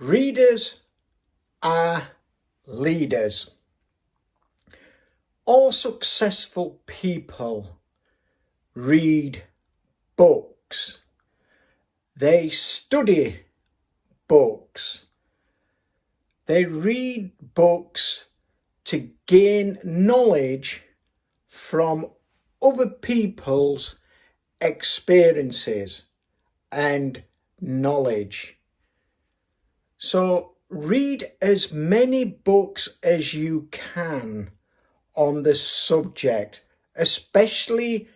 Readers are leaders. All successful people read books. They study books. They read books to gain knowledge from other people's experiences and knowledge. So read as many books as you can on the subject, especially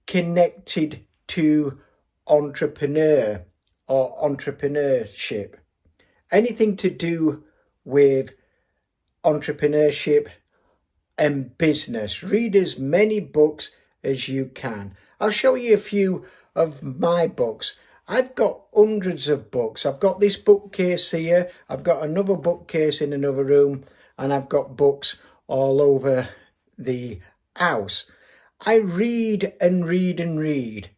connected to entrepreneurship. Anything to do with entrepreneurship and business. Read as many books as you can. I'll show you a few of my books. I've got hundreds of books. I've got this bookcase here. I've got another bookcase in another room, and I've got books all over the house. I read and read and read.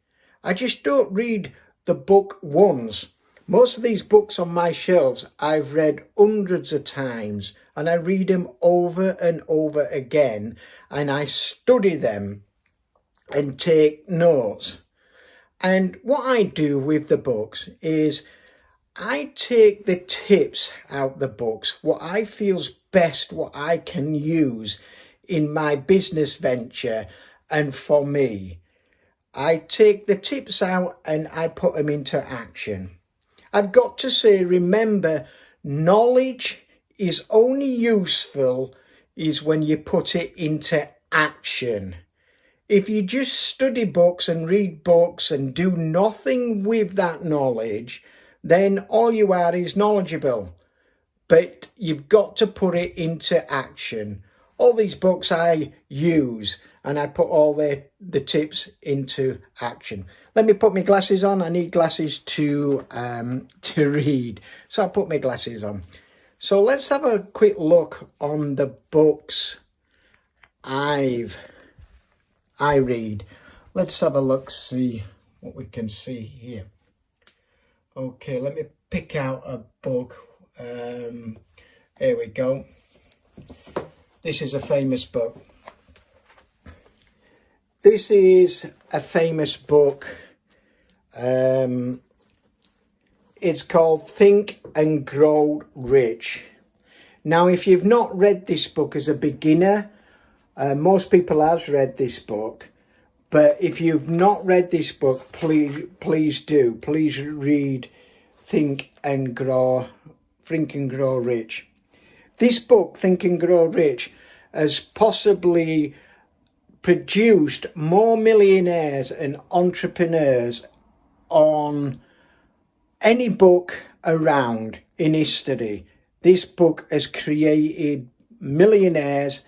I just don't read the book once. Most of these books on my shelves I've read hundreds of times, and I read them over and over again, and I study them and take notes. And what I do with the books is I take the tips out the books, what I feel's best, what I can use in my business venture and for me. I take the tips out and I put them into action. I've got to say, remember, knowledge is only useful is when you put it into action. If you just study books and read books and do nothing with that knowledge, then all you are is knowledgeable. But you've got to put it into action. All these books I use, and I put all the tips into action. Let me put my glasses on. I need glasses to read. So I put my glasses on. So let's have a quick look on the books I read. Let's have a look, see what we can see here. Okay, let me pick out a book. Here we go. This is a famous book. This is a famous book. It's called Think and Grow Rich. Now, if you've not read this book as a beginner, most people have read this book, but if you've not read this book, please do. Please read Think and Grow Rich. This book, Think and Grow Rich, has possibly produced more millionaires and entrepreneurs on any book around in history. This book has created millionaires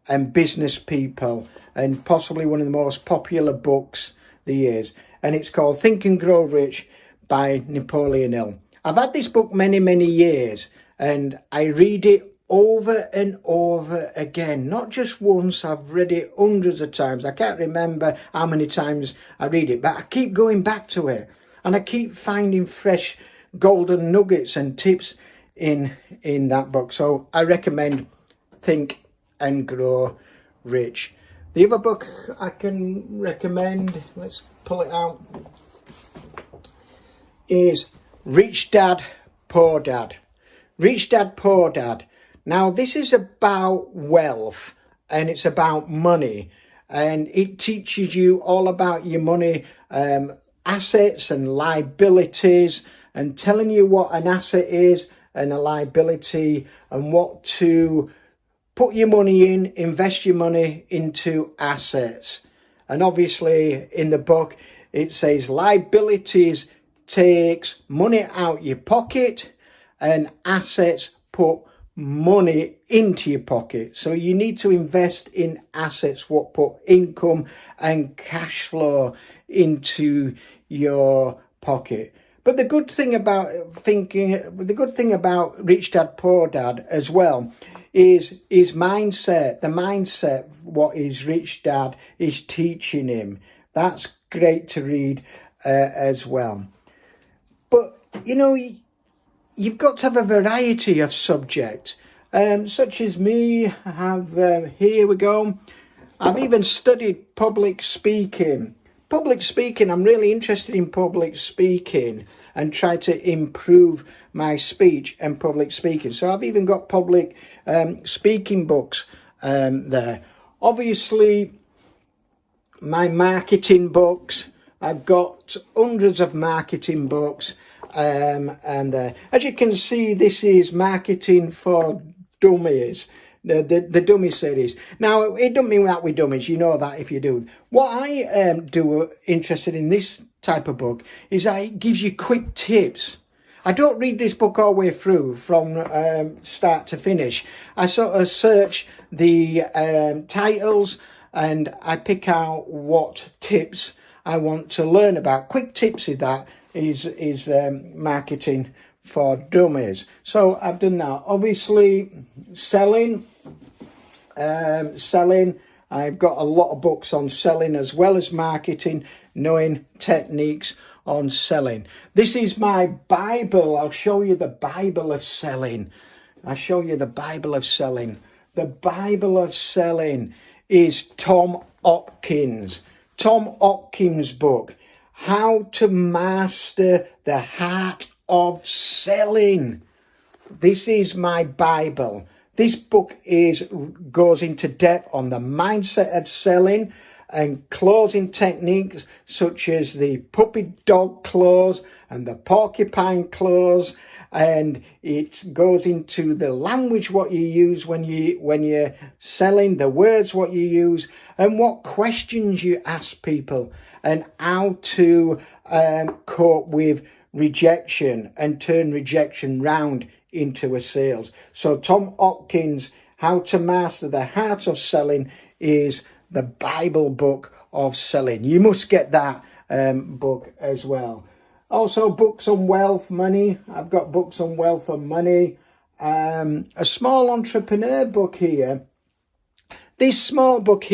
and business people, and possibly one of the most popular books there is. And it's called Think and Grow Rich by Napoleon Hill. I've had this book many, many years, and I read it over and over again. Not just once, I've read it hundreds of times. I can't remember how many times I read it, but I keep going back to it. And I keep finding fresh golden nuggets and tips in that book. So I recommend Think and Grow Rich. The other book I can recommend, let's pull it out, is Rich Dad, Poor Dad. Rich Dad, Poor Dad. Now, this is about wealth, and it's about money, and it teaches you all about your money, assets and liabilities, and telling you what an asset is and a liability, and what to put your money in, invest your money into assets. And obviously in the book it says liabilities takes money out your pocket, and assets put money into your pocket. So you need to invest in assets what put income and cash flow into your pocket. But the good thing about Rich Dad Poor Dad as well is his mindset. The mindset what his rich dad is teaching him. That's great to read as well. But you know, you've got to have a variety of subjects, such as me. I have, here we go. I've even studied public speaking. Public speaking, I'm really interested in public speaking and try to improve my speech and public speaking. So I've even got public speaking books there. Obviously, my marketing books, I've got hundreds of marketing books. And as you can see, this is Marketing for Dummies. The dummy series. Now, it doesn't mean that we're dummies. You know that if you do. What I do interested in this type of book is that it gives you quick tips. I don't read this book all the way through from start to finish. I sort of search the titles and I pick out what tips I want to learn about. Quick tips is that is Marketing for Dummies. So I've done that. Obviously, selling. I've got a lot of books on selling as well as marketing, knowing techniques on selling. This is my Bible. I'll show you the Bible of selling. I'll show you the Bible of selling. The Bible of selling is Tom Hopkins. Tom Hopkins' book, How to Master the Art of Selling. This is my Bible. This book goes into depth on the mindset of selling and closing techniques such as the puppy dog close and the porcupine close, and it goes into the language what you use when you're selling, the words what you use, and what questions you ask people, and how to cope with rejection and turn rejection round into a sales. So Tom Hopkins, How to Master the Art of Selling, is the Bible book of selling. You must get that book as well. Also books on wealth, money. I've got books on wealth and money. A small entrepreneur book here. This small book,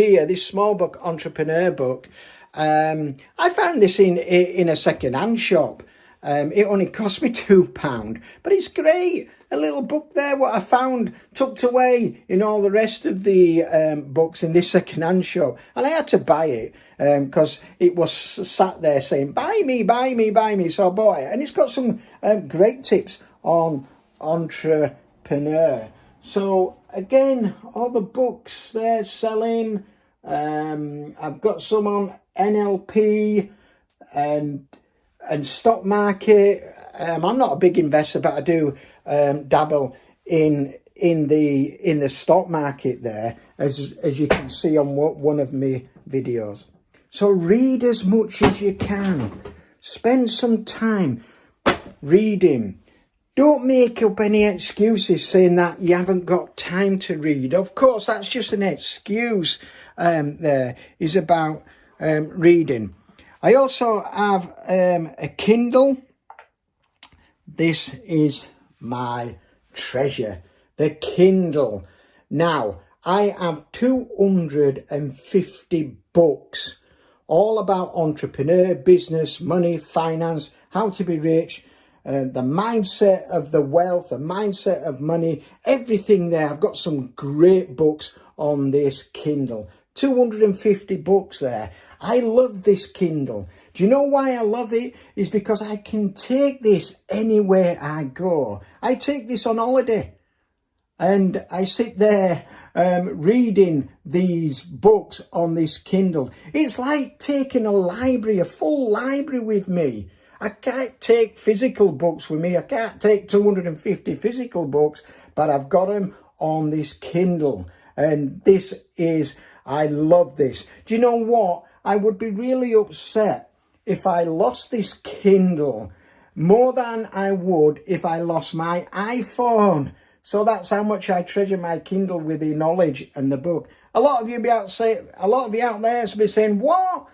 entrepreneur book, I found this in a second-hand shop. It only cost me £2, but it's great. A little book there, what I found tucked away in all the rest of the books in this second-hand shop. And I had to buy it because it was sat there saying, buy me, buy me, buy me. So I bought it. And it's got some great tips on entrepreneur. So again, all the books there selling. I've got some on NLP and stock market. I'm not a big investor, but I do dabble in the stock market there, as you can see on one of my videos. So read as much as you can. Spend some time reading. Don't make up any excuses saying that you haven't got time to read. Of course, that's just an excuse. There is about reading. I also have a Kindle. This is my treasure, the Kindle. Now, I have 250 books, all about entrepreneur, business, money, finance, how to be rich, the mindset of the wealth, the mindset of money, everything there. I've got some great books on this Kindle. 250 books there. I love this Kindle. Do you know why I love it? Is because I can take this anywhere I go. I take this on holiday and I sit there reading these books on this Kindle. It's like taking a library, a full library with me. I can't take physical books with me. I can't take 250 physical books, but I've got them on this Kindle. And this is, I love this. Do you know what? I would be really upset if I lost this Kindle more than I would if I lost my iPhone. So that's how much I treasure my Kindle with the knowledge and the book. A lot of you out there be saying, what?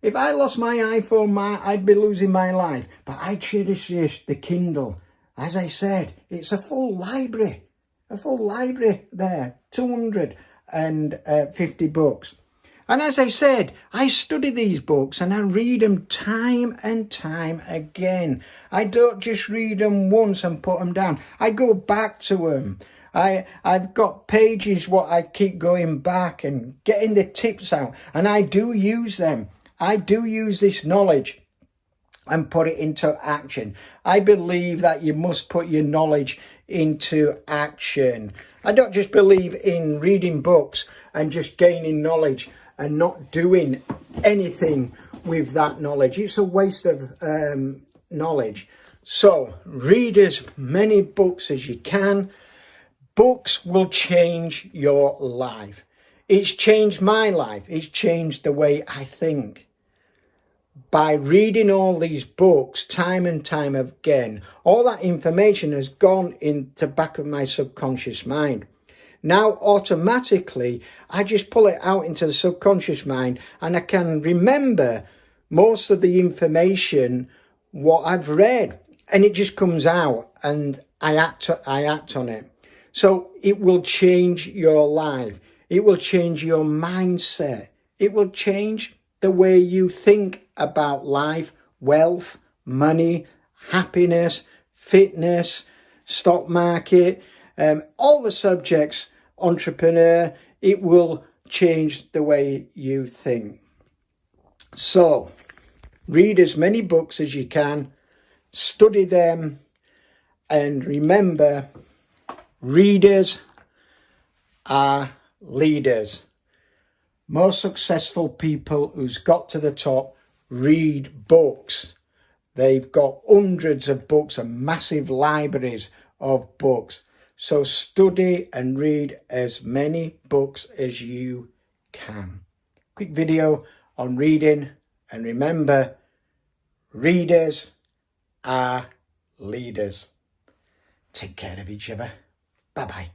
If I lost my iPhone, I'd be losing my life. But I cherish the Kindle. As I said, it's a full library. A full library there. 250 books. And as I said, I study these books and I read them time and time again. I don't just read them once and put them down. I go back to them. I've got pages what I keep going back and getting the tips out, and I do use them. I do use this knowledge and put it into action. I believe that you must put your knowledge into action. I don't just believe in reading books and just gaining knowledge and not doing anything with that knowledge. It's a waste of knowledge. So read as many books as you can. Books will change your life. It's changed my life. It's changed the way I think. By reading all these books time and time again, all that information has gone into the back of my subconscious mind. Now automatically I just pull it out into the subconscious mind, and I can remember most of the information what I've read, and it just comes out and I act on it. So it will change your life. It will change your mindset. It will change the way you think about life, wealth, money, happiness, fitness, stock market, all the subjects, entrepreneur. It will change the way you think. So read as many books as you can, study them, and remember, readers are leaders. Most successful people who's got to the top read books. They've got hundreds of books and massive libraries of books. So study and read as many books as you can. Quick video on reading, and remember, readers are leaders. Take care of each other. Bye-bye.